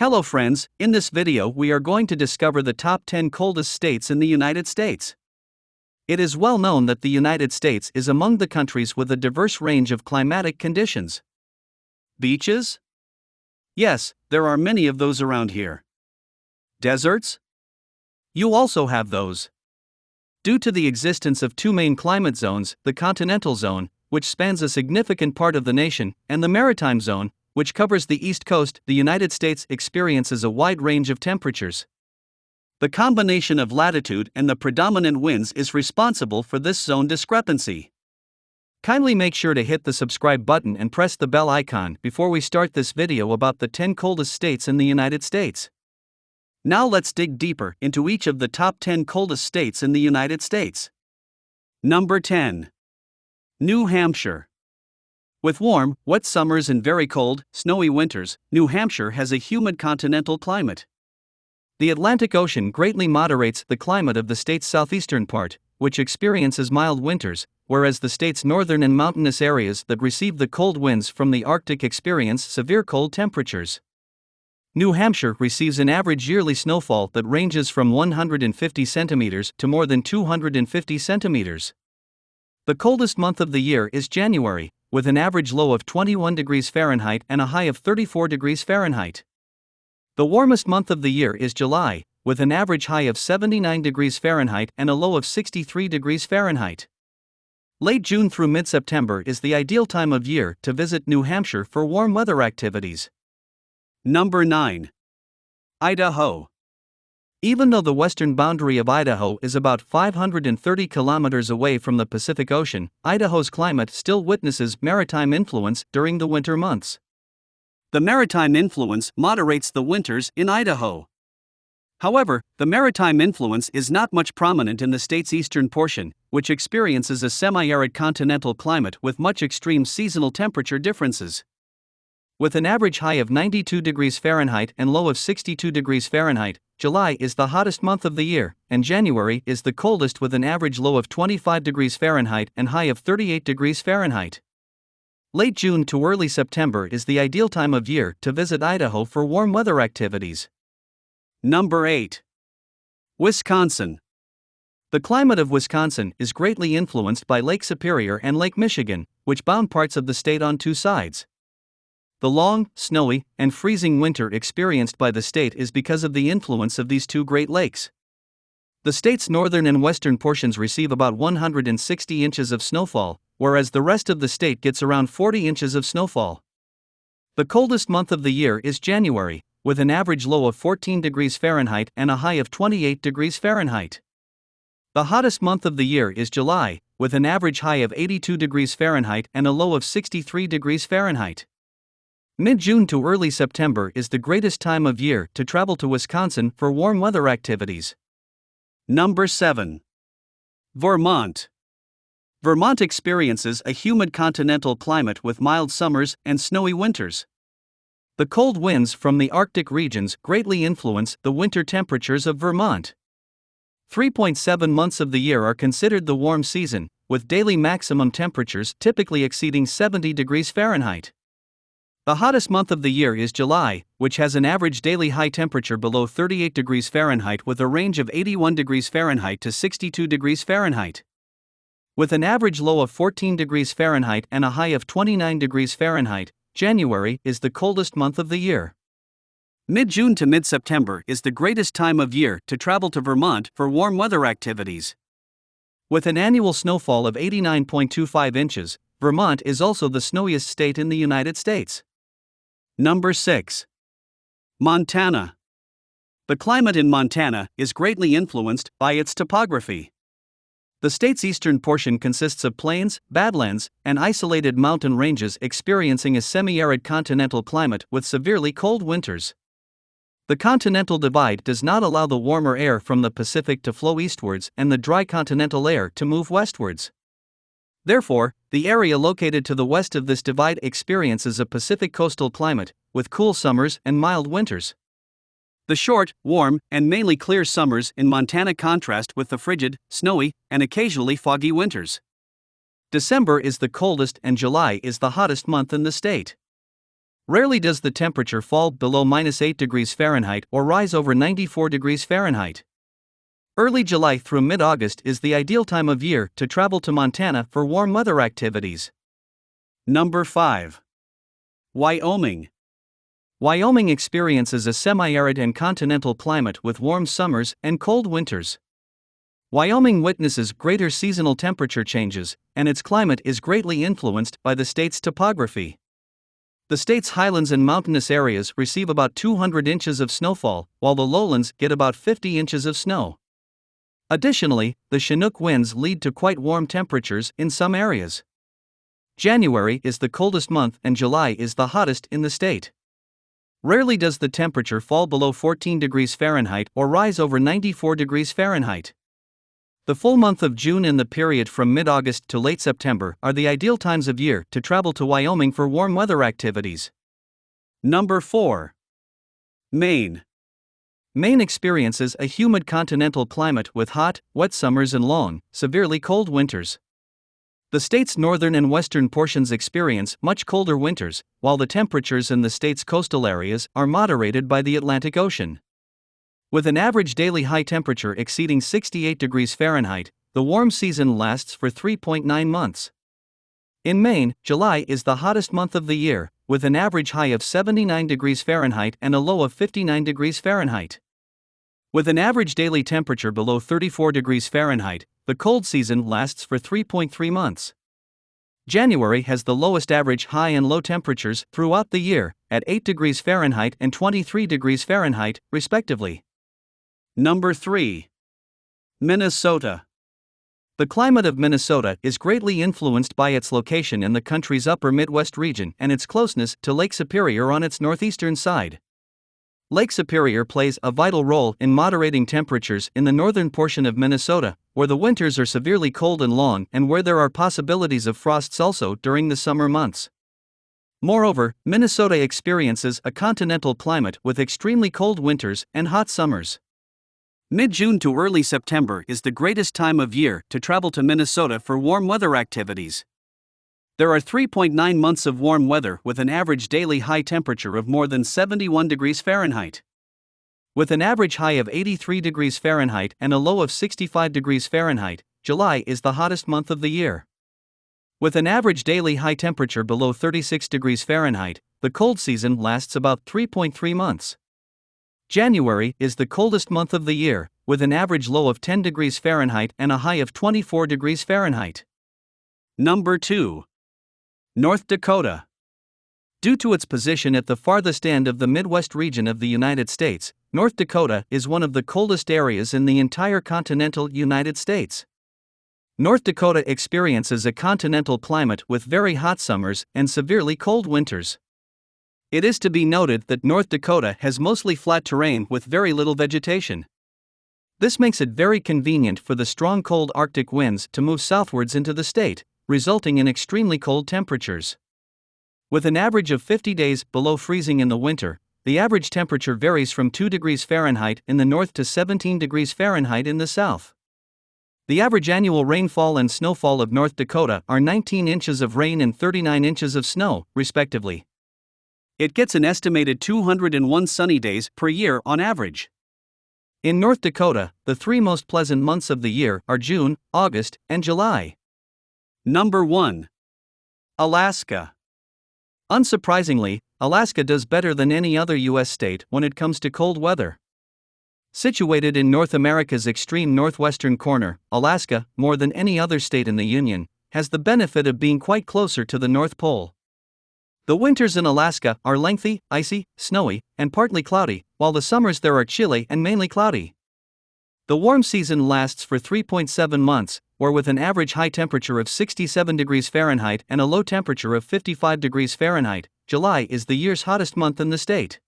Hello friends, in this video we are going to discover the top 10 coldest states in the United States. It is well known that the United States is among the countries with a diverse range of climatic conditions. Beaches? Yes, there are many of those around here. Deserts? You also have those. Due to the existence of two main climate zones, the Continental Zone, which spans a significant part of the nation, and the Maritime Zone, which covers the East Coast, the United States experiences a wide range of temperatures. The combination of latitude and the predominant winds is responsible for this zone discrepancy. Kindly make sure to hit the subscribe button and press the bell icon before we start this video about the 10 coldest states in the United States. Now let's dig deeper into each of the top 10 coldest states in the United States. Number 10. New Hampshire. With warm, wet summers and very cold, snowy winters, New Hampshire has a humid continental climate. The Atlantic Ocean greatly moderates the climate of the state's southeastern part, which experiences mild winters, whereas the state's northern and mountainous areas that receive the cold winds from the Arctic experience severe cold temperatures. New Hampshire receives an average yearly snowfall that ranges from 150 centimeters to more than 250 centimeters. The coldest month of the year is January, with an average low of 21 degrees Fahrenheit and a high of 34 degrees Fahrenheit. The warmest month of the year is July, with an average high of 79 degrees Fahrenheit and a low of 63 degrees Fahrenheit. Late June through mid-September is the ideal time of year to visit New Hampshire for warm weather activities. Number 9. Idaho. Even though the western boundary of Idaho is about 530 kilometers away from the Pacific Ocean, Idaho's climate still witnesses maritime influence during the winter months. The maritime influence moderates the winters in Idaho. However, the maritime influence is not much prominent in the state's eastern portion, which experiences a semi-arid continental climate with much extreme seasonal temperature differences. With an average high of 92 degrees Fahrenheit and low of 62 degrees Fahrenheit, July is the hottest month of the year, and January is the coldest with an average low of 25 degrees Fahrenheit and high of 38 degrees Fahrenheit. Late June to early September is the ideal time of year to visit Idaho for warm weather activities. Number 8. Wisconsin. The climate of Wisconsin is greatly influenced by Lake Superior and Lake Michigan, which bound parts of the state on two sides. The long, snowy, and freezing winter experienced by the state is because of the influence of these two Great Lakes. The state's northern and western portions receive about 160 inches of snowfall, whereas the rest of the state gets around 40 inches of snowfall. The coldest month of the year is January, with an average low of 14 degrees Fahrenheit and a high of 28 degrees Fahrenheit. The hottest month of the year is July, with an average high of 82 degrees Fahrenheit and a low of 63 degrees Fahrenheit. Mid-June to early September is the greatest time of year to travel to Wisconsin for warm weather activities. Number 7. Vermont. Vermont experiences a humid continental climate with mild summers and snowy winters. The cold winds from the Arctic regions greatly influence the winter temperatures of Vermont. 3.7 months of the year are considered the warm season, with daily maximum temperatures typically exceeding 70 degrees Fahrenheit. The hottest month of the year is July, which has an average daily high temperature below 38 degrees Fahrenheit with a range of 81 degrees Fahrenheit to 62 degrees Fahrenheit. With an average low of 14 degrees Fahrenheit and a high of 29 degrees Fahrenheit, January is the coldest month of the year. Mid-June to mid-September is the greatest time of year to travel to Vermont for warm weather activities. With an annual snowfall of 89.25 inches, Vermont is also the snowiest state in the United States. Number 6. Montana. The climate in Montana is greatly influenced by its topography. The state's eastern portion consists of plains, badlands, and isolated mountain ranges experiencing a semi-arid continental climate with severely cold winters. The Continental Divide does not allow the warmer air from the Pacific to flow eastwards and the dry continental air to move westwards. Therefore, the area located to the west of this divide experiences a Pacific coastal climate, with cool summers and mild winters. The short, warm, and mainly clear summers in Montana contrast with the frigid, snowy, and occasionally foggy winters. December is the coldest and July is the hottest month in the state. Rarely does the temperature fall below -8 degrees Fahrenheit or rise over 94 degrees Fahrenheit. Early July through mid-August is the ideal time of year to travel to Montana for warm weather activities. Number 5. Wyoming. Wyoming experiences a semi-arid and continental climate with warm summers and cold winters. Wyoming witnesses greater seasonal temperature changes, and its climate is greatly influenced by the state's topography. The state's highlands and mountainous areas receive about 200 inches of snowfall, while the lowlands get about 50 inches of snow. Additionally, the Chinook winds lead to quite warm temperatures in some areas. January is the coldest month and July is the hottest in the state. Rarely does the temperature fall below 14 degrees Fahrenheit or rise over 94 degrees Fahrenheit. The full month of June and the period from mid-August to late September are the ideal times of year to travel to Wyoming for warm weather activities. Number 4. Maine. Maine experiences a humid continental climate with hot, wet summers and long, severely cold winters. The state's northern and western portions experience much colder winters, while the temperatures in the state's coastal areas are moderated by the Atlantic Ocean. With an average daily high temperature exceeding 68 degrees Fahrenheit, the warm season lasts for 3.9 months. In Maine, July is the hottest month of the year, with an average high of 79 degrees Fahrenheit and a low of 59 degrees Fahrenheit. With an average daily temperature below 34 degrees Fahrenheit, the cold season lasts for 3.3 months. January has the lowest average high and low temperatures throughout the year, at 8 degrees Fahrenheit and 23 degrees Fahrenheit, respectively. Number 3. Minnesota. The climate of Minnesota is greatly influenced by its location in the country's upper Midwest region and its closeness to Lake Superior on its northeastern side. Lake Superior plays a vital role in moderating temperatures in the northern portion of Minnesota, where the winters are severely cold and long and where there are possibilities of frosts also during the summer months. Moreover, Minnesota experiences a continental climate with extremely cold winters and hot summers. Mid-June to early September is the greatest time of year to travel to Minnesota for warm weather activities. There are 3.9 months of warm weather with an average daily high temperature of more than 71 degrees Fahrenheit. With an average high of 83 degrees Fahrenheit and a low of 65 degrees Fahrenheit, July is the hottest month of the year. With an average daily high temperature below 36 degrees Fahrenheit, the cold season lasts about 3.3 months. January is the coldest month of the year, with an average low of 10 degrees Fahrenheit and a high of 24 degrees Fahrenheit. Number 2. North Dakota. Due to its position at the farthest end of the Midwest region of the United States, North Dakota is one of the coldest areas in the entire continental United States. North Dakota experiences a continental climate with very hot summers and severely cold winters. It is to be noted that North Dakota has mostly flat terrain with very little vegetation. This makes it very convenient for the strong cold Arctic winds to move southwards into the state, resulting in extremely cold temperatures. With an average of 50 days below freezing in the winter, the average temperature varies from 2 degrees Fahrenheit in the north to 17 degrees Fahrenheit in the south. The average annual rainfall and snowfall of North Dakota are 19 inches of rain and 39 inches of snow, respectively. It gets an estimated 201 sunny days per year on average. In North Dakota, the 3 most pleasant months of the year are June, August, and July. Number 1. Alaska. Unsurprisingly, Alaska does better than any other U.S. state when it comes to cold weather. Situated in North America's extreme northwestern corner, Alaska, more than any other state in the Union, has the benefit of being quite closer to the North Pole. The winters in Alaska are lengthy, icy, snowy, and partly cloudy, while the summers there are chilly and mainly cloudy. The warm season lasts for 3.7 months, where with an average high temperature of 67 degrees Fahrenheit and a low temperature of 55 degrees Fahrenheit, July is the year's hottest month in the state.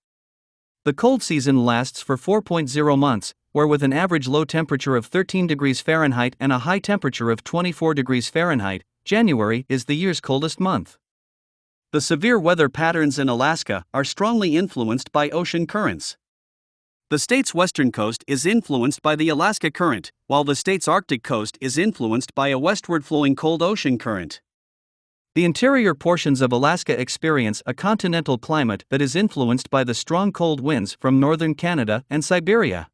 The cold season lasts for 4.0 months, where with an average low temperature of 13 degrees Fahrenheit and a high temperature of 24 degrees Fahrenheit, January is the year's coldest month. The severe weather patterns in Alaska are strongly influenced by ocean currents. The state's western coast is influenced by the Alaska Current, while the state's Arctic coast is influenced by a westward flowing cold ocean current. The interior portions of Alaska experience a continental climate that is influenced by the strong cold winds from northern Canada and Siberia,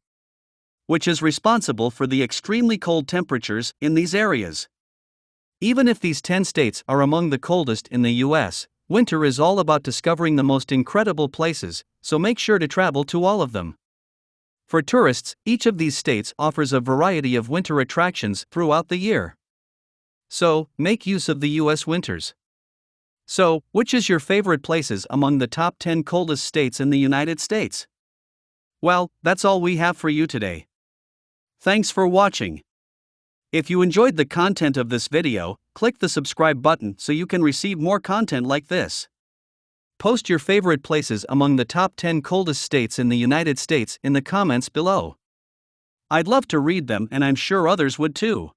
which is responsible for the extremely cold temperatures in these areas. Even if these 10 states are among the coldest in the US, winter is all about discovering the most incredible places, so make sure to travel to all of them. For tourists, each of these states offers a variety of winter attractions throughout the year. So, make use of the US winters. So, which is your favorite places among the top 10 coldest states in the United States? Well, that's all we have for you today. Thanks for watching. If you enjoyed the content of this video, click the subscribe button so you can receive more content like this. Post your favorite places among the top 10 coldest states in the United States in the comments below. I'd love to read them, and I'm sure others would too.